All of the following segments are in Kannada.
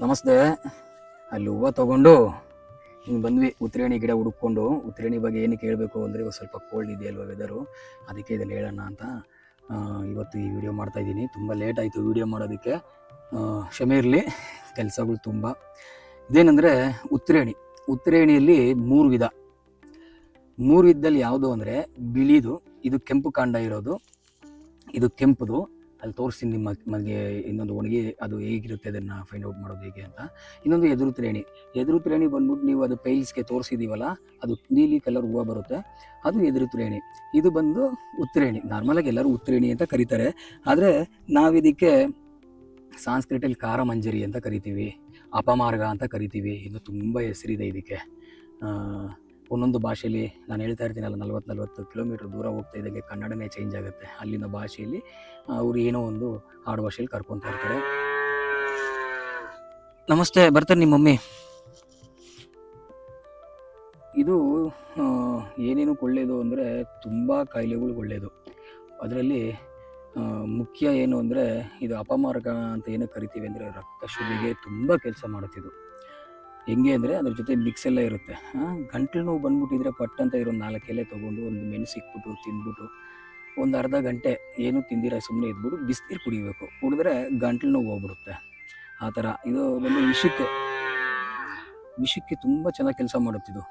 ನಮಸ್ತೆ. ಅಲ್ಲಿ ಹೂವು ತೊಗೊಂಡು ಹಿಂಗೆ ಬಂದ್ವಿ. ಉತ್ತರೇಣಿ ಗಿಡ ಹುಡುಕೊಂಡು. ಉತ್ತರೇಣಿ ಬಗ್ಗೆ ಏನಕ್ಕೆ ಹೇಳಬೇಕು ಅಂದರೆ, ಇವಾಗ ಸ್ವಲ್ಪ ಕೋಲ್ಡ್ ಇದೆಯಲ್ವ ವೆದರು, ಅದಕ್ಕೆ ಇದನ್ನು ಹೇಳೋಣ ಅಂತ ಇವತ್ತು ಈ ವಿಡಿಯೋ ಮಾಡ್ತಾಯಿದ್ದೀನಿ. ತುಂಬ ಲೇಟ್ ಆಯಿತು ವಿಡಿಯೋ ಮಾಡೋದಕ್ಕೆ, ಕ್ಷಮೆ ಇರಲಿ. ಕೆಲಸಗಳು ತುಂಬ. ಇದೇನೆಂದರೆ ಉತ್ತರೇಣಿಯಲ್ಲಿ ಮೂರು ವಿಧದಲ್ಲಿ ಯಾವುದು ಅಂದರೆ ಬಿಳಿದು, ಇದು ಕೆಂಪು ಕಾಂಡ ಇರೋದು, ಇದು ಕೆಂಪುದು. ಅಲ್ಲಿ ತೋರಿಸ್ತೀನಿ ನಿಮಗೆ ಇನ್ನೊಂದು ಒಣಗಿ ಅದು ಹೇಗಿರುತ್ತೆ ಅದನ್ನು ಫೈಂಡ್ ಔಟ್ ಮಾಡೋದು ಹೇಗೆ ಅಂತ. ಇನ್ನೊಂದು ಎದುರು ತ್ರೇಣಿ ಬಂದ್ಬಿಟ್ಟು ನೀವು ಅದು ಪೈಲ್ಸ್ಗೆ ತೋರಿಸಿದ್ದೀವಲ್ಲ, ಅದು ನೀಲಿ ಕಲರ್ ಹೂವು ಬರುತ್ತೆ, ಅದು ಎದುರು ತ್ರೇಣಿ. ಇದು ಬಂದು ಉತ್ತರೇಣಿ. ನಾರ್ಮಲಾಗಿ ಎಲ್ಲರೂ ಉತ್ತರೇಣಿ ಅಂತ ಕರೀತಾರೆ, ಆದರೆ ನಾವಿದಕ್ಕೆ ಸಾಂಸ್ಕ್ರಿಟಲ್ಲಿ ಕಾರಮಂಜರಿ ಅಂತ ಕರಿತೀವಿ, ಅಪಮಾರ್ಗ ಅಂತ ಕರಿತೀವಿ. ಇನ್ನು ತುಂಬ ಹೆಸರಿದೆ ಇದಕ್ಕೆ. ಒಂದೊಂದು ಭಾಷೆಯಲ್ಲಿ ನಾನು ಹೇಳ್ತಾ ಇರ್ತೀನಲ್ಲ, 40 ಕಿಲೋಮೀಟ್ರ್ ದೂರ ಹೋಗ್ತಾ ಇದ್ದಾಗೆ ಕನ್ನಡನೇ ಚೇಂಜ್ ಆಗುತ್ತೆ. ಅಲ್ಲಿನ ಭಾಷೆಯಲ್ಲಿ ಅವರು ಏನೋ ಒಂದು ಆಡು ಭಾಷೆಯಲ್ಲಿ ಕರ್ಕೊತಾ ಇರ್ತಾರೆ. ನಮಸ್ತೆ, ಬರ್ತಾರೆ ನಿಮ್ಮ ಮಮ್ಮಿ. ಇದು ಏನೇನು ಒಳ್ಳೆಯದು ಅಂದರೆ ತುಂಬ ಕಾಯಿಲೆಗಳು ಒಳ್ಳೆಯದು. ಅದರಲ್ಲಿ ಮುಖ್ಯ ಏನು ಅಂದರೆ, ಇದು ಅಪಮಾರ್ಗ ಅಂತ ಏನೋ ಕರಿತೀವಿ ಅಂದರೆ, ರಕ್ತ ಶುದ್ಧಿಗೆ ತುಂಬ ಕೆಲಸ ಮಾಡುತ್ತಿದ್ದು. ಹೆಂಗೆ ಅಂದರೆ ಅದ್ರ ಜೊತೆ ಮಿಕ್ಸ್ ಎಲ್ಲ ಇರುತ್ತೆ. ಗಂಟ್ಲು ನೋವು ಬಂದ್ಬಿಟ್ಟಿದ್ರೆ ಪಟ್ ಅಂತ ಇರೋ 4 ಎಲೆ ತೊಗೊಂಡು ಒಂದು ಮೆಣಸಿಕ್ಬಿಟ್ಟು ತಿಂದ್ಬಿಟ್ಟು ಒಂದು ಅರ್ಧ ಗಂಟೆ ಏನು ತಿಂದಿರ ಸುಮ್ಮನೆ ಇದ್ಬಿಟ್ಟು ಬಿಸಿನೀರು ಕುಡಿಬೇಕು. ಕುಡಿದ್ರೆ ಗಂಟ್ಲು ನೋವು ಹೋಗ್ಬಿಡುತ್ತೆ. ಆ ಥರ ಇದು ಬಂದು ವಿಷಕ್ಕೆ ತುಂಬ ಚೆನ್ನಾಗಿ ಕೆಲಸ ಮಾಡುತ್ತಿದ್ದು.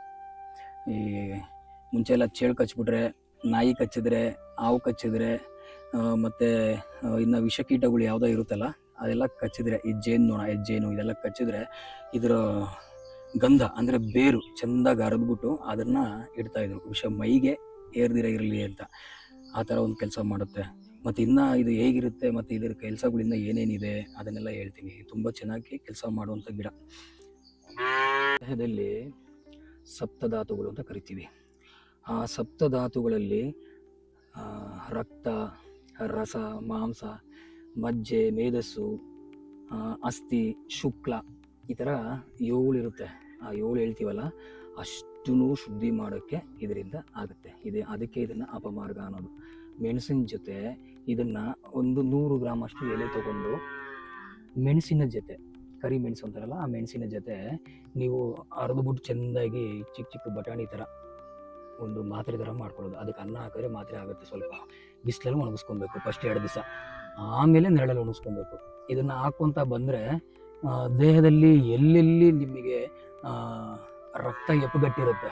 ಈ ಮುಂಚೆ ಎಲ್ಲ ಚೇಳು ಕಚ್ಬಿಟ್ರೆ, ನಾಯಿ ಕಚ್ಚಿದ್ರೆ, ಹಾವು ಕಚ್ಚಿದ್ರೆ, ಮತ್ತು ಇನ್ನು ವಿಷಕೀಟಗಳು ಯಾವುದೋ ಇರುತ್ತಲ್ಲ ಅದೆಲ್ಲ ಕಚ್ಚಿದ್ರೆ, ಈ ಜೇನು ಇದೆಲ್ಲ ಕಚ್ಚಿದ್ರೆ ಇದರ ಗಂಧ ಅಂದರೆ ಬೇರು ಚೆಂದಾಗಿ ಹರಿದ್ಬಿಟ್ಟು ಅದನ್ನು ಇಡ್ತಾಯಿದ್ರು, ವಿಷ ಮೈಗೆ ಏರ್ದಿರ ಇರಲಿ ಅಂತ. ಆ ಥರ ಒಂದು ಕೆಲಸ ಮಾಡುತ್ತೆ. ಮತ್ತು ಇನ್ನು ಇದು ಹೇಗಿರುತ್ತೆ ಮತ್ತು ಇದರ ಕೆಲಸಗಳಿಂದ ಏನೇನಿದೆ ಅದನ್ನೆಲ್ಲ ಹೇಳ್ತೀನಿ. ತುಂಬ ಚೆನ್ನಾಗಿ ಕೆಲಸ ಮಾಡುವಂಥ ಗಿಡ. ದೇಹದಲ್ಲಿ ಸಪ್ತಧಾತುಗಳು ಅಂತ ಕರಿತೀವಿ. ಆ ಸಪ್ತಧಾತುಗಳಲ್ಲಿ ರಕ್ತ, ರಸ, ಮಾಂಸ, ಮಜ್ಜೆ, ಮೇಧಸ್ಸು, ಅಸ್ಥಿ, ಶುಕ್ಲ, ಈ ಥರ 7 ಇರುತ್ತೆ. ಆ 7 ಹೇಳ್ತೀವಲ್ಲ, ಅಷ್ಟೂ ಶುದ್ಧಿ ಮಾಡೋಕ್ಕೆ ಇದರಿಂದ ಆಗುತ್ತೆ. ಅದಕ್ಕೆ ಇದನ್ನು ಅಪಮಾರ್ಗ ಅನ್ನೋದು. ಮೆಣಸಿನ ಜೊತೆ ಇದನ್ನು ಒಂದು 100 ಗ್ರಾಮ್ ಅಷ್ಟು ಎಲೆ ತೊಗೊಂಡು ಮೆಣಸಿನ ಜೊತೆ, ಕರಿ ಮೆಣಸು ಅಂತಾರಲ್ಲ, ಆ ಮೆಣಸಿನ ಜೊತೆ ನೀವು ಅರ್ದ್ಬಿಟ್ಟು ಚೆಂದಾಗಿ ಚಿಕ್ಕ ಬಟಾಣಿ ಥರ ಒಂದು ಮಾತ್ರೆ ಥರ ಮಾಡ್ಕೊಳ್ಳೋದು. ಅದಕ್ಕೆ ಅನ್ನ ಹಾಕಿದ್ರೆ ಮಾತ್ರೆ ಆಗುತ್ತೆ. ಸ್ವಲ್ಪ ಬಿಸಿಲಲ್ಲಿ ಒಣಗಿಸ್ಕೊಬೇಕು ಫಸ್ಟ್ 2 ದಿವಸ, ಆಮೇಲೆ ನೆರಳಲ್ಲಿ ಒಣಗಿಸ್ಕೊಬೇಕು. ಇದನ್ನು ಹಾಕ್ಕೊತ ಬಂದರೆ ದೇಹದಲ್ಲಿ ಎಲ್ಲೆಲ್ಲಿ ನಿಮಗೆ ರಕ್ತ ಎಪ್ಪುಗಟ್ಟಿರುತ್ತೆ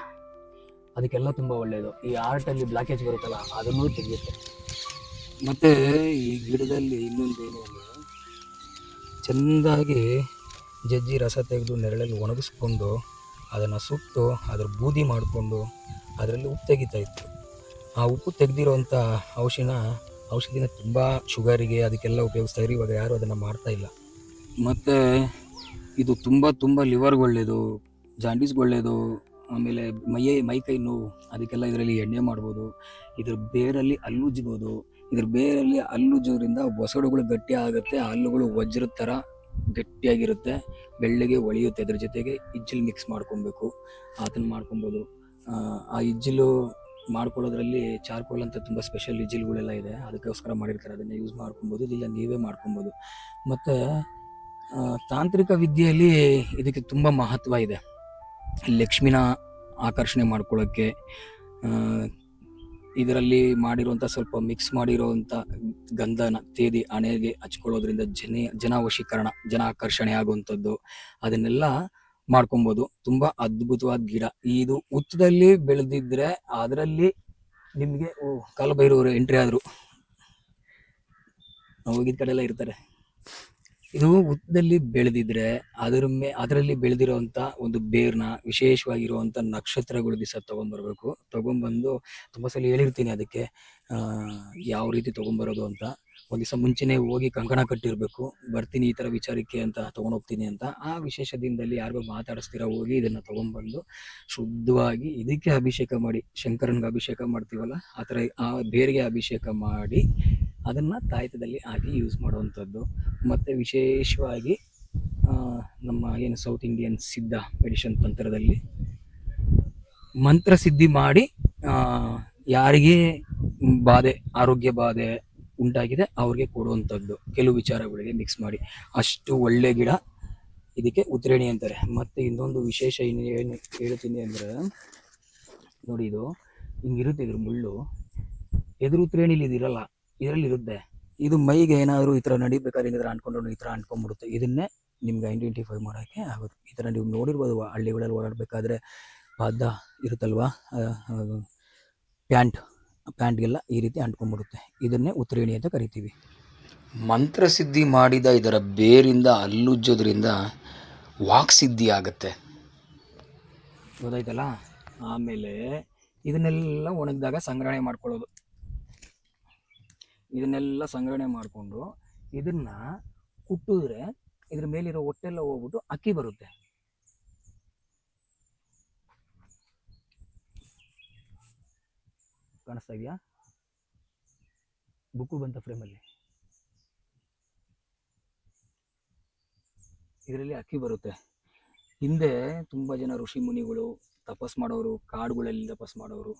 ಅದಕ್ಕೆಲ್ಲ ತುಂಬ ಒಳ್ಳೆಯದು. ಈ ಹಾರ್ಟಲ್ಲಿ ಬ್ಲಾಕೇಜ್ ಬರುತ್ತಲ್ಲ ಅದನ್ನೂ ತೆಗೆಯುತ್ತೆ. ಮತ್ತು ಈ ಗಿಡದಲ್ಲಿ ಇನ್ನೊಂದೇನು ಅಂದರೆ, ಚೆಂದಾಗಿ ಜಜ್ಜಿ ರಸ ತೆಗೆದು ನೆರಳಲ್ಲಿ ಒಣಗಿಸ್ಕೊಂಡು ಅದನ್ನು ಸುಟ್ಟು ಅದ್ರ ಬೂದಿ ಮಾಡಿಕೊಂಡು ಅದರಲ್ಲಿ ಉಪ್ಪು ತೆಗಿತಾ ಇತ್ತು. ಆ ಉಪ್ಪು ತೆಗೆದಿರೋವಂಥ ಔಷಧಿನ ತುಂಬ ಶುಗರಿಗೆ ಅದಕ್ಕೆಲ್ಲ ಉಪಯೋಗಿಸ್ತಾಯಿದ್ರು. ಇವಾಗ ಯಾರೂ ಅದನ್ನು ಮಾಡ್ತಾಯಿಲ್ಲ. ಮತ್ತು ಇದು ತುಂಬ ಲಿವರ್ಗೆ ಒಳ್ಳೆಯದು, ಜಾಂಡೀಸ್ಗೆ ಒಳ್ಳೆಯದು. ಆಮೇಲೆ ಮೈ ಕೈ ನೋವು ಅದಕ್ಕೆಲ್ಲ ಇದರಲ್ಲಿ ಎಣ್ಣೆ ಮಾಡ್ಬೋದು. ಇದ್ರ ಬೇರಲ್ಲಿ ಹಲ್ಲುಜ್ಬೋದು. ಇದ್ರ ಬೇರಲ್ಲಿ ಹಲ್ಲುಜ್ಜೋದ್ರಿಂದ ಒಸಡುಗಳು ಗಟ್ಟಿ ಆಗುತ್ತೆ, ಹಲ್ಲುಗಳು ವಜ್ರದ ಥರ ಗಟ್ಟಿಯಾಗಿರುತ್ತೆ, ಬೆಳ್ಳಗೆ ಒಳೆಯುತ್ತೆ. ಅದ್ರ ಜೊತೆಗೆ ಇಜ್ಜಿಲು ಮಿಕ್ಸ್ ಮಾಡ್ಕೊಬೇಕು, ಅದನ್ನು ಮಾಡ್ಕೊಬೋದು. ಆ ಇಜ್ಜಿಲು ಮಾಡ್ಕೊಳ್ಳೋದ್ರಲ್ಲಿ ಚಾರ್ಕೋಲ್ ಅಂತ ತುಂಬ ಸ್ಪೆಷಲ್ ಇಜ್ಜಿಲುಗಳೆಲ್ಲ ಇದೆ, ಅದಕ್ಕೋಸ್ಕರ ಮಾಡಿರ್ತಾರೆ. ಅದನ್ನು ಯೂಸ್ ಮಾಡ್ಕೊಬೋದು, ಇಲ್ಲ ನೀವೇ ಮಾಡ್ಕೊಬೋದು. ಮತ್ತು ತಾಂತ್ರಿಕ ವಿದ್ಯೆಯಲ್ಲಿ ಇದಕ್ಕೆ ತುಂಬ ಮಹತ್ವ ಇದೆ. ಲಕ್ಷ್ಮಿನ ಆಕರ್ಷಣೆ ಮಾಡ್ಕೊಳ್ಳೋಕ್ಕೆ ಇದರಲ್ಲಿ ಮಾಡಿರುವಂಥ ಸ್ವಲ್ಪ ಮಿಕ್ಸ್ ಮಾಡಿರೋವಂಥ ಗಂಧನ ತೇದಿ ಹಣೆಗೆ ಹಚ್ಕೊಳ್ಳೋದ್ರಿಂದ ಜನ ವಶೀಕರಣ, ಜನ ಆಕರ್ಷಣೆ ಆಗುವಂಥದ್ದು, ಅದನ್ನೆಲ್ಲ ಮಾಡ್ಕೊಬೋದು. ತುಂಬ ಅದ್ಭುತವಾದ ಗಿಡ ಇದು. ಉತ್ತದಲ್ಲಿ ಬೆಳೆದಿದ್ರೆ ಅದರಲ್ಲಿ ನಿಮಗೆ ಕಾಲಭೈರವರು ಎಂಟ್ರಿ ಆದರು, ನಾವು ಹೋಗಿದ್ದ ಕಡೆ ಎಲ್ಲ ಇರ್ತಾರೆ. ಇದು ಉತ್ತದಲ್ಲಿ ಬೆಳೆದಿದ್ರೆ ಅದರಲ್ಲಿ ಬೆಳೆದಿರೋವಂಥ ಒಂದು ಬೇರ್ನ, ವಿಶೇಷವಾಗಿರುವಂಥ ನಕ್ಷತ್ರಗಳು ದಿವಸ ತೊಗೊಂಬರ್ಬೇಕು. ತೊಗೊಂಬಂದು ತುಂಬ ಸಲ ಹೇಳಿರ್ತೀನಿ ಅದಕ್ಕೆ ಯಾವ ರೀತಿ ತೊಗೊಂಬರೋದು ಅಂತ. ಒಂದು ದಿವಸ ಮುಂಚೆನೇ ಹೋಗಿ ಕಂಕಣ ಕಟ್ಟಿರಬೇಕು, ಬರ್ತೀನಿ ಈ ಥರ ವಿಚಾರಕ್ಕೆ ಅಂತ ತೊಗೊಂಡೋಗ್ತೀನಿ ಅಂತ. ಆ ವಿಶೇಷ ದಿನದಲ್ಲಿ ಯಾರಿಗೂ ಮಾತಾಡಿಸ್ತೀರ ಹೋಗಿ ಇದನ್ನು ತೊಗೊಂಬಂದು ಶುದ್ಧವಾಗಿ ಇದಕ್ಕೆ ಅಭಿಷೇಕ ಮಾಡಿ, ಶಂಕರನಿಗೆ ಅಭಿಷೇಕ ಮಾಡ್ತೀವಲ್ಲ ಆ ಥರ ಆ ಬೇರಿಗೆ ಅಭಿಷೇಕ ಮಾಡಿ ಅದನ್ನು ತಾಯ್ತದಲ್ಲಿ ಹಾಕಿ ಯೂಸ್ ಮಾಡುವಂಥದ್ದು. ಮತ್ತು ವಿಶೇಷವಾಗಿ ನಮ್ಮ ಏನು ಸೌತ್ ಇಂಡಿಯನ್ ಸಿದ್ಧ ಮೆಡಿಷನ್ ತಂತ್ರದಲ್ಲಿ ಮಂತ್ರ ಸಿದ್ಧಿ ಮಾಡಿ ಯಾರಿಗೆ ಆರೋಗ್ಯ ಬಾಧೆ ಉಂಟಾಗಿದೆ ಅವ್ರಿಗೆ ಕೊಡುವಂಥದ್ದು, ಕೆಲವು ವಿಚಾರಗಳಿಗೆ ಮಿಕ್ಸ್ ಮಾಡಿ. ಅಷ್ಟು ಒಳ್ಳೆ ಗಿಡ. ಇದಕ್ಕೆ ಉತ್ರೇಣಿ ಅಂತಾರೆ. ಮತ್ತು ಇನ್ನೊಂದು ವಿಶೇಷ ಏನು ಹೇಳ್ತೀನಿ ಅಂದರೆ, ನೋಡಿ ಇದು ಹಿಂಗಿರುತ್ತೆ, ಇದ್ರ ಮುಳ್ಳು ಎದುರು ಉತ್ರೇಣಿಲಿ ಇದಿರಲ್ಲ, ಇದರಲ್ಲಿ ಇರುತ್ತೆ. ಇದು ಮೈಗೆ ಏನಾದರೂ ಈ ಥರ ನಡಿಬೇಕಾದ್ರೆ ಏನಾದರೂ ಅಂಟ್ಕೊಂಡು ಈ ಥರ ಅಂಟ್ಕೊಂಡ್ಬಿಡುತ್ತೆ. ಇದನ್ನೇ ನಿಮ್ಗೆ ಐಡೆಂಟಿಫೈ ಮಾಡೋಕ್ಕೆ ಆಗುತ್ತೆ. ಈ ಥರ ನೀವು ನೋಡಿರ್ಬೋದು ಹಳ್ಳಿಗಳಲ್ಲಿ ಓಡಾಡಬೇಕಾದ್ರೆ ಪಾದ ಇರುತ್ತಲ್ವ, ಪ್ಯಾಂಟ್ಗೆಲ್ಲ ಈ ರೀತಿ ಅಂಟ್ಕೊಂಡ್ಬಿಡುತ್ತೆ. ಇದನ್ನೇ ಉತ್ರೇಣಿ ಅಂತ ಕರಿತೀವಿ. ಮಂತ್ರಸಿದ್ಧಿ ಮಾಡಿದ ಇದರ ಬೇರಿಂದ ಹಲ್ಲುಜ್ಜೋದ್ರಿಂದ ವಾಕ್ಸಿದ್ಧಿ ಆಗುತ್ತೆ, ಗೊತ್ತಾಯ್ತಲ್ಲ. ಆಮೇಲೆ ಇದನ್ನೆಲ್ಲ ಒಣಗಿದಾಗ ಸಂಗ್ರಹಣೆ ಮಾಡ್ಕೊಳ್ಳೋದು. ಇದನ್ನೆಲ್ಲ ಸಂಗ್ರಹಣೆ ಮಾಡಿಕೊಂಡು ಇದನ್ನ ಕುಟ್ಟಿದ್ರೆ ಇದ್ರ ಮೇಲಿರೋ ಹೊಟ್ಟೆಲ್ಲ ಹೋಗ್ಬಿಟ್ಟು ಅಕ್ಕಿ ಬರುತ್ತೆ. ಕಾಣಿಸ್ತಾ ಇದೆಯಾ? ಬುಕ್ಕು ಬಂತ ಫ್ರೇಮಲ್ಲಿ. ಇದರಲ್ಲಿ ಅಕ್ಕಿ ಬರುತ್ತೆ. ಹಿಂದೆ ತುಂಬ ಜನ ಋಷಿ ಮುನಿಗಳು ತಪಸ್ ಮಾಡೋರು, ಕಾಡುಗಳಲ್ಲಿ ತಪಸ್ ಮಾಡೋರು,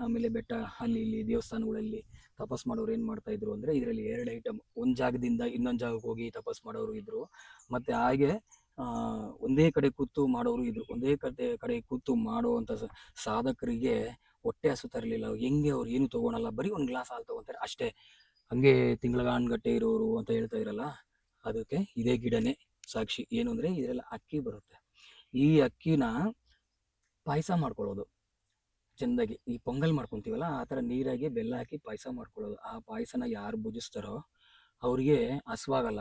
ಆಮೇಲೆ ಬೆಟ್ಟ ಅಲ್ಲಿ ಇಲ್ಲಿ ದೇವಸ್ಥಾನಗಳಲ್ಲಿ ತಪಸ್ ಮಾಡೋರು ಏನು ಮಾಡ್ತಾಯಿದ್ರು ಅಂದರೆ, ಇದರಲ್ಲಿ 2 ಐಟಮ್, ಒಂದು ಜಾಗದಿಂದ ಇನ್ನೊಂದು ಜಾಗಕ್ಕೆ ಹೋಗಿ ತಪಸ್ ಮಾಡೋರು ಇದ್ದರು, ಮತ್ತು ಹಾಗೆ ಒಂದೇ ಕಡೆ ಕೂತು ಮಾಡೋರು ಇದ್ದರು. ಒಂದೇ ಕಡೆ ಕೂತು ಮಾಡುವಂಥ ಸಾಧಕರಿಗೆ ಹೊಟ್ಟೆ ಹಸು ತರಲಿಲ್ಲ. ಹೆಂಗೆ ಅವ್ರು ಏನು ತೊಗೊಳಲ್ಲ, ಬರೀ ಒಂದು ಗ್ಲಾಸ್ ಹಾಲು ತೊಗೊತಾರೆ ಅಷ್ಟೇ. ಹಂಗೆ ತಿಂಗಳಗಟ್ಟಲೆ ಇರೋರು ಅಂತ ಹೇಳ್ತಾ ಇರಲ್ಲ, ಅದಕ್ಕೆ ಇದೇ ಗಿಡನೇ ಸಾಕ್ಷಿ. ಏನು ಅಂದರೆ ಇದರಲ್ಲಿ ಅಕ್ಕಿ ಬರುತ್ತೆ. ಈ ಅಕ್ಕಿನ ಪಾಯಸ ಮಾಡ್ಕೊಳ್ಳೋದು ಚೆಂದಾಗಿ. ಈ ಪೊಂಗಲ್ ಮಾಡ್ಕೊತೀವಲ್ಲ ಆ ಥರ ನೀರಾಗಿ ಬೆಲ್ಲ ಹಾಕಿ ಪಾಯಸ ಮಾಡ್ಕೊಳ್ಳೋದು. ಆ ಪಾಯಸನ ಯಾರು ಭುಜಿಸ್ತಾರೋ ಅವ್ರಿಗೆ ಹಸ್ವಾಗಲ್ಲ.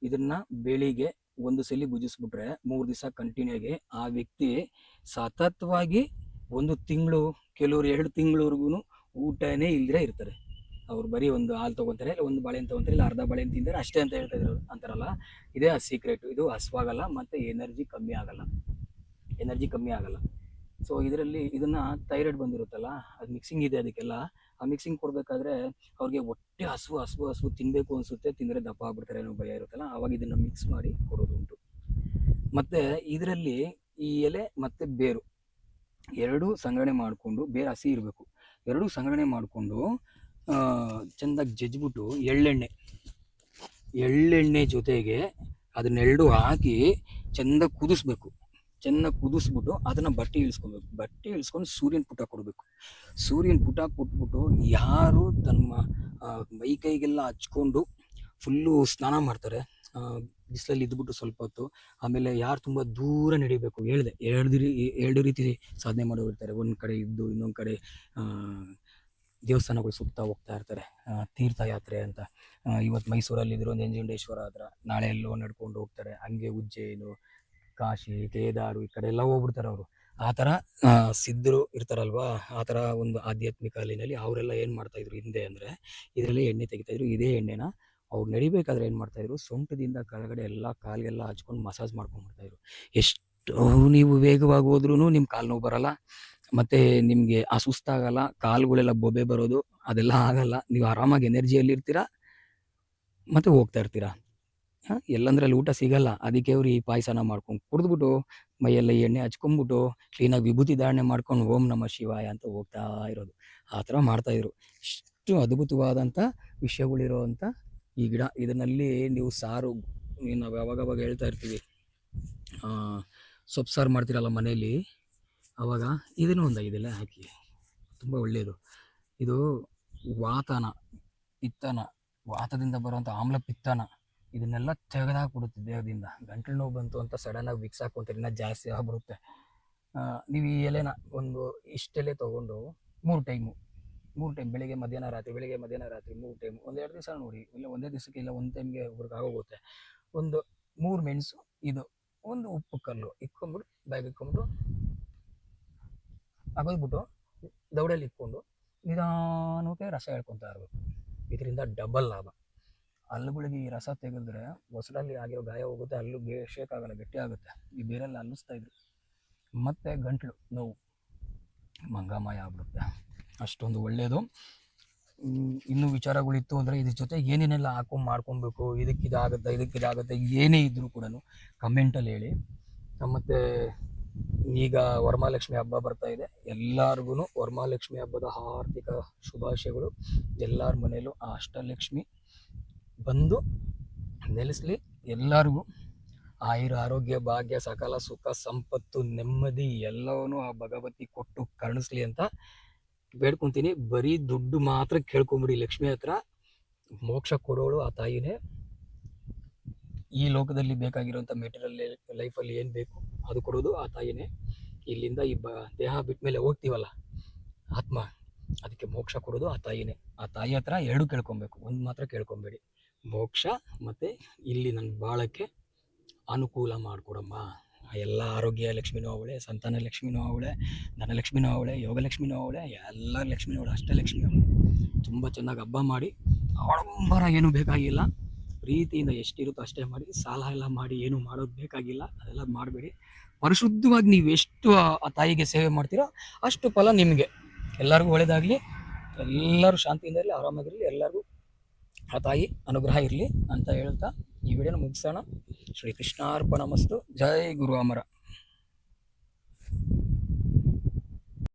ಇದನ್ನ ಬೆಳಿಗ್ಗೆ ಒಂದು ಸಲ ಭುಜಿಸ್ಬಿಟ್ರೆ 3 ದಿವಸ ಕಂಟಿನ್ಯೂ ಆಗಿ ಆ ವ್ಯಕ್ತಿ ಸತತವಾಗಿ 1 ತಿಂಗಳು, ಕೆಲವರು 2 ತಿಂಗಳವರೆಗೂ ಊಟನೇ ಇಲ್ಲದೆ ಇರ್ತಾರೆ. ಅವ್ರು ಬರೀ ಒಂದು ಹಾಲು ತೊಗೊತಾರೆ, ಇಲ್ಲ ಒಂದು ಬಾಳೆಹಣ್ಣು ತೊಗೊತಾರೆ, ಇಲ್ಲ ಅರ್ಧ ಬಾಳೆಹಣ್ಣು ತಿಂತಾರೆ ಅಷ್ಟೇ ಅಂತ ಹೇಳ್ತಾ ಇದ್ರು ಅಂತಾರಲ್ಲ. ಇದೇ ಆ ಸೀಕ್ರೆಟ್. ಇದು ಹಸ್ವಾಗಲ್ಲ ಮತ್ತು ಎನರ್ಜಿ ಕಮ್ಮಿ ಆಗಲ್ಲ. ಸೊ ಇದರಲ್ಲಿ ಇದನ್ನು ಥೈರಾಯ್ಡ್ ಬಂದಿರುತ್ತಲ್ಲ, ಅದು ಮಿಕ್ಸಿಂಗ್ ಇದೆ ಅದಕ್ಕೆಲ್ಲ. ಆ ಮಿಕ್ಸಿಂಗ್ ಕೊಡಬೇಕಾದ್ರೆ ಅವ್ರಿಗೆ ಹೊಟ್ಟೆ ಹಸು ತಿನ್ನಬೇಕು ಅನಿಸುತ್ತೆ, ತಿಂದರೆ ದಪ್ಪ ಆಗ್ಬಿಡ್ತಾರೆ ಅನ್ನೋ ಭಯ ಇರುತ್ತಲ್ಲ, ಆವಾಗ ಇದನ್ನು ಮಿಕ್ಸ್ ಮಾಡಿ ಕೊಡೋದು ಉಂಟು. ಮತ್ತು ಇದರಲ್ಲಿ ಈ ಎಲೆ ಮತ್ತು ಬೇರು ಎರಡೂ ಸಂಗ್ರಹಣೆ ಮಾಡಿಕೊಂಡು, ಬೇರೆ ಹಸಿ ಇರಬೇಕು, ಎರಡೂ ಸಂಗ್ರಹಣೆ ಮಾಡಿಕೊಂಡು ಚೆಂದಾಗಿ ಜಜ್ಜಿಬಿಟ್ಟು ಎಳ್ಳೆಣ್ಣೆ ಜೊತೆಗೆ ಅದನ್ನೆರಡು ಹಾಕಿ ಚೆಂದಾಗಿ ಕುದಿಸ್ಬಿಟ್ಟು ಅದನ್ನು ಬಟ್ಟೆ ಇಳಿಸ್ಕೊಂಡು ಸೂರ್ಯನ ಪುಟ ಕೊಡಬೇಕು. ಸೂರ್ಯನ ಪುಟ ಕೊಟ್ಬಿಟ್ಟು ಯಾರು ತಮ್ಮ ಮೈ ಕೈಗೆಲ್ಲ ಹಚ್ಕೊಂಡು ಫುಲ್ಲು ಸ್ನಾನ ಮಾಡ್ತಾರೆ, ಬಿಸಿಲಲ್ಲಿ ಇದ್ಬಿಟ್ಟು ಸ್ವಲ್ಪ ಹೊತ್ತು, ಆಮೇಲೆ ಯಾರು ತುಂಬ ದೂರ ನಡಿಬೇಕು, ಎರಡು ರೀತಿ ಸಾಧನೆ ಮಾಡೋರಿರ್ತಾರೆ. ಒಂದು ಕಡೆ ಇದ್ದು ಇನ್ನೊಂದು ಕಡೆ ದೇವಸ್ಥಾನಗಳು ಸುತ್ತಾ ಹೋಗ್ತಾ ಇರ್ತಾರೆ, ತೀರ್ಥಯಾತ್ರೆ ಅಂತ. ಇವತ್ತು ಮೈಸೂರಲ್ಲಿ ಇದ್ರು ನಂಜುಂಡೇಶ್ವರ ಹತ್ರ, ನಾಳೆ ಎಲ್ಲೋ ನಡ್ಕೊಂಡು ಹೋಗ್ತಾರೆ. ಹಂಗೆ ಉಜ್ಜಯಿನಿ, ಕಾಶಿ, ಕೇದಾರು ಈ ಕಡೆ ಎಲ್ಲ ಹೋಗ್ಬಿಡ್ತಾರೆ ಅವರು. ಆ ಥರ ಸಿದ್ಧರು ಇರ್ತಾರಲ್ವಾ, ಆ ಥರ ಒಂದು ಆಧ್ಯಾತ್ಮಿಕ ಅಲೆಯಲ್ಲಿ ಅವರೆಲ್ಲ ಏನು ಮಾಡ್ತಾಯಿದ್ರು ಹಿಂದೆ ಅಂದರೆ, ಇದರಲ್ಲಿ ಎಣ್ಣೆ ತೆಗಿತಾಯಿದ್ರು. ಇದೇ ಎಣ್ಣೆನ ಅವ್ರು ನಡಿಬೇಕಾದ್ರೆ ಏನು ಮಾಡ್ತಾಯಿದ್ರು, ಸೊಂಟದಿಂದ ಕೆಳಗಡೆ ಎಲ್ಲ ಕಾಲಿಗೆಲ್ಲ ಹಚ್ಕೊಂಡು ಮಸಾಜ್ ಮಾಡ್ಕೊಂಡ್ಬಿಡ್ತಾಯಿದ್ರು. ಎಷ್ಟು ನೀವು ವೇಗವಾಗಿ ಹೋದ್ರೂ ನಿಮ್ಮ ಕಾಲು ನೋವು ಬರಲ್ಲ, ಮತ್ತು ನಿಮಗೆ ಆ ಸುಸ್ತಾಗಲ್ಲ, ಕಾಲುಗಳೆಲ್ಲ ಬೊಬ್ಬೆ ಬರೋದು ಅದೆಲ್ಲ ಆಗಲ್ಲ. ನೀವು ಆರಾಮಾಗಿ ಎನರ್ಜಿಯಲ್ಲಿ ಇರ್ತೀರಾ ಮತ್ತು ಹೋಗ್ತಾ ಇರ್ತೀರಾ. ಎಲ್ಲಂದ್ರಲ್ಲಿ ಊಟ ಸಿಗಲ್ಲ, ಅದಕ್ಕೆ ಅವ್ರು ಈ ಪಾಯಸನ ಮಾಡ್ಕೊಂಡು ಕುಡಿದ್ಬಿಟ್ಟು ಮೈಯೆಲ್ಲ ಎಣ್ಣೆ ಹಚ್ಕೊಂಡ್ಬಿಟ್ಟು ಕ್ಲೀನಾಗಿ ವಿಭೂತಿ ಧಾರಣೆ ಮಾಡ್ಕೊಂಡು ಓಂ ನಮಃ ಶಿವಾಯ ಅಂತ ಹೋಗ್ತಾ ಇರೋದು. ಆ ಥರ ಮಾಡ್ತಾಯಿದ್ರು. ಇಷ್ಟು ಅದ್ಭುತವಾದಂಥ ವಿಷಯಗಳಿರೋವಂಥ ಈ ಗಿಡ. ಇದರಲ್ಲಿ ನೀವು ಸಾರು, ನಾವು ಯಾವಾಗವಾಗ ಹೇಳ್ತಾ ಇರ್ತೀವಿ, ಸೊಪ್ಪು ಸಾರು ಮಾಡ್ತೀರಲ್ಲ ಮನೆಯಲ್ಲಿ, ಆವಾಗ ಇದನ್ನು ಒಂದು ಇದೆಲ್ಲ ಹಾಕಿ, ತುಂಬ ಒಳ್ಳೆಯದು. ಇದು ವಾತದಿಂದ ಬರುವಂಥ ಆಮ್ಲ ಪಿತ್ತನ ಇದನ್ನೆಲ್ಲ ತೆಗೆದಾಕ್ಬಿಡುತ್ತೆ ದೇಹದಿಂದ. ಗಂಟಲು ನೋವು ಬಂತು ಅಂತ ಸಡನ್ನಾಗಿ ವಿಕ್ಸ್ ಹಾಕೊಂತಾರೆ, ಇನ್ನೂ ಜಾಸ್ತಿ ಆಗ್ಬಿಡುತ್ತೆ. ನೀವು ಈ ಎಲೆನ ಒಂದು ಇಷ್ಟೆಲೆ ತೊಗೊಂಡು 3 ಟೈಮ್, ಬೆಳಿಗ್ಗೆ ಮಧ್ಯಾಹ್ನ ರಾತ್ರಿ 3 ಟೈಮ್, 1-2 ದಿವಸ ನೋಡಿ, ಇಲ್ಲ ಒಂದೇ ದಿವಸಕ್ಕೆ, ಇಲ್ಲ ಒಂದು ಟೈಮ್ಗೆ ಒಬ್ರಿಗೆ ಆಗೋಗುತ್ತೆ. ಒಂದು 3 ಮೆಣಸು, ಇದು ಒಂದು ಉಪ್ಪು ಕಲ್ಲು ಇಕ್ಕೊಂಬಿಟ್ಟು ಬ್ಯಾಗ್ ಇಕ್ಕೊಂಬಿಟ್ಟು ಅಗದ್ಬಿಟ್ಟು ದೌಡಲ್ಲಿ ಇಟ್ಕೊಂಡು ನಿಧಾನಕ್ಕೆ ರಸ ಹೇಳ್ಕೊತಾ ಇರಬೇಕು. ಇದರಿಂದ ಡಬಲ್ ಲಾಭ. ಹಲ್ಲುಗಳಿಗೆ ಈ ರಸ ತೆಗೆದ್ರೆ ಹೊಸಡಲ್ಲಿ ಆಗಿರೋ ಗಾಯ ಹೋಗುತ್ತೆ, ಹಲ್ಲು ಶೇಕ್ ಆಗಲ್ಲ, ಗಟ್ಟಿ ಆಗುತ್ತೆ. ಈ ಬೇರೆಲ್ಲ ಹಲ್ಲಿಸ್ತಾ ಇದ್ರು. ಮತ್ತು ಗಂಟಲು ನೋವು ಮಂಗಮಾಯ ಆಗ್ಬಿಡುತ್ತೆ. ಅಷ್ಟೊಂದು ಒಳ್ಳೆಯದು. ಇನ್ನೂ ವಿಚಾರಗಳಿತ್ತು ಅಂದರೆ ಇದ್ರ ಜೊತೆ ಏನೇನೆಲ್ಲ ಮಾಡ್ಕೊಬೇಕು, ಇದಕ್ಕಿದಾಗುತ್ತೆ ಏನೇ ಇದ್ದರೂ ಕೂಡ ಕಮೆಂಟಲ್ಲಿ ಹೇಳಿ. ಮತ್ತು ಈಗ ವರಮಹಾಲಕ್ಷ್ಮಿ ಹಬ್ಬ ಬರ್ತಾ ಇದೆ. ಎಲ್ಲರಿಗೂ ವರಮಹಾಲಕ್ಷ್ಮಿ ಹಬ್ಬದ ಆರ್ಥಿಕ ಶುಭಾಶಯಗಳು. ಎಲ್ಲರ ಮನೆಯಲ್ಲೂ ಆ ಅಷ್ಟಲಕ್ಷ್ಮಿ ಬಂದು ನೆಲೆಸಲಿ. ಎಲ್ಲರಿಗೂ ಆಯುರ ಆರೋಗ್ಯ ಭಾಗ್ಯ ಸಕಲ ಸುಖ ಸಂಪತ್ತು ನೆಮ್ಮದಿ ಎಲ್ಲವನ್ನೂ ಆ ಭಗವತಿ ಕೊಟ್ಟು ಕರುಣಿಸ್ಲಿ ಅಂತ ಬೇಡ್ಕೊಂತೀನಿ. ಬರೀ ದುಡ್ಡು ಮಾತ್ರ ಕೇಳ್ಕೊಂಬಿಡಿ, ಲಕ್ಷ್ಮಿ ಹತ್ರ ಮೋಕ್ಷ ಕೊಡೋಳು ಆ ತಾಯಿನೇ. ಈ ಲೋಕದಲ್ಲಿ ಬೇಕಾಗಿರುವಂಥ ಮೆಟೀರಿಯಲ್ ಲೈಫಲ್ಲಿ ಏನು ಬೇಕು ಅದು ಕೊಡೋದು ಆ ತಾಯಿನೇ. ಇಲ್ಲಿಂದ ಈ ದೇಹ ಬಿಟ್ಟ ಮೇಲೆ ಹೋಗ್ತೀವಲ್ಲ ಆತ್ಮ, ಅದಕ್ಕೆ ಮೋಕ್ಷ ಕೊಡೋದು ಆ ತಾಯಿನೇ. ಆ ತಾಯಿ ಹತ್ರ ಎರಡು ಕೇಳ್ಕೊಬೇಕು, ಒಂದು ಮಾತ್ರ ಕೇಳ್ಕೊಬೇಡಿ. ಮೋಕ್ಷ ಮತ್ತು ಇಲ್ಲಿ ನನ್ನ ಬಾಳಕ್ಕೆ ಅನುಕೂಲ ಮಾಡಿಕೊಡಮ್ಮ. ಎಲ್ಲ ಆರೋಗ್ಯ ಲಕ್ಷ್ಮಿನೂ ಅವಳೆ, ಸಂತಾನ ಲಕ್ಷ್ಮಿನೂ ಅವಳೆ, ಧನಲಕ್ಷ್ಮಿನೂ ಅವಳೆ, ಯೋಗಲಕ್ಷ್ಮಿನೂ ಅವಳೆ, ಎಲ್ಲ ಲಕ್ಷ್ಮಿನೂ ಅವಳೆ, ಅಷ್ಟಲಕ್ಷ್ಮಿ ಅವಳೆ. ತುಂಬ ಚೆನ್ನಾಗಿ ಹಬ್ಬ ಮಾಡಿ, ಆಡಂಬರ ಏನೂ ಬೇಕಾಗಿಲ್ಲ, ಪ್ರೀತಿಯಿಂದ ಎಷ್ಟಿರುತ್ತೋ ಅಷ್ಟೇ ಮಾಡಿ. ಸಾಲ ಎಲ್ಲ ಮಾಡಿ ಏನು ಮಾಡೋದು ಬೇಕಾಗಿಲ್ಲ, ಅದೆಲ್ಲ ಮಾಡಬೇಡಿ. ಪರಿಶುದ್ಧವಾಗಿ ನೀವು ಎಷ್ಟು ಆ ತಾಯಿಗೆ ಸೇವೆ ಮಾಡ್ತೀರೋ ಅಷ್ಟು ಫಲ ನಿಮಗೆ. ಎಲ್ಲರಿಗೂ ಒಳ್ಳೆಯದಾಗಲಿ, ಎಲ್ಲರೂ ಶಾಂತಿಯಿಂದ ಇರಲಿ, ಆರಾಮಾಗಿರಲಿ, ಎಲ್ಲರಿಗೂ ಆ ತಾಯಿ ಅನುಗ್ರಹ ಇರಲಿ ಅಂತ ಹೇಳ್ತಾ ಈ ವಿಡಿಯೋನ ಮುಗಿಸೋಣ. ಶ್ರೀ ಕೃಷ್ಣಾರ್ಪಣ ಮಸ್ತು. ಜೈ ಗುರು ಅಮರ.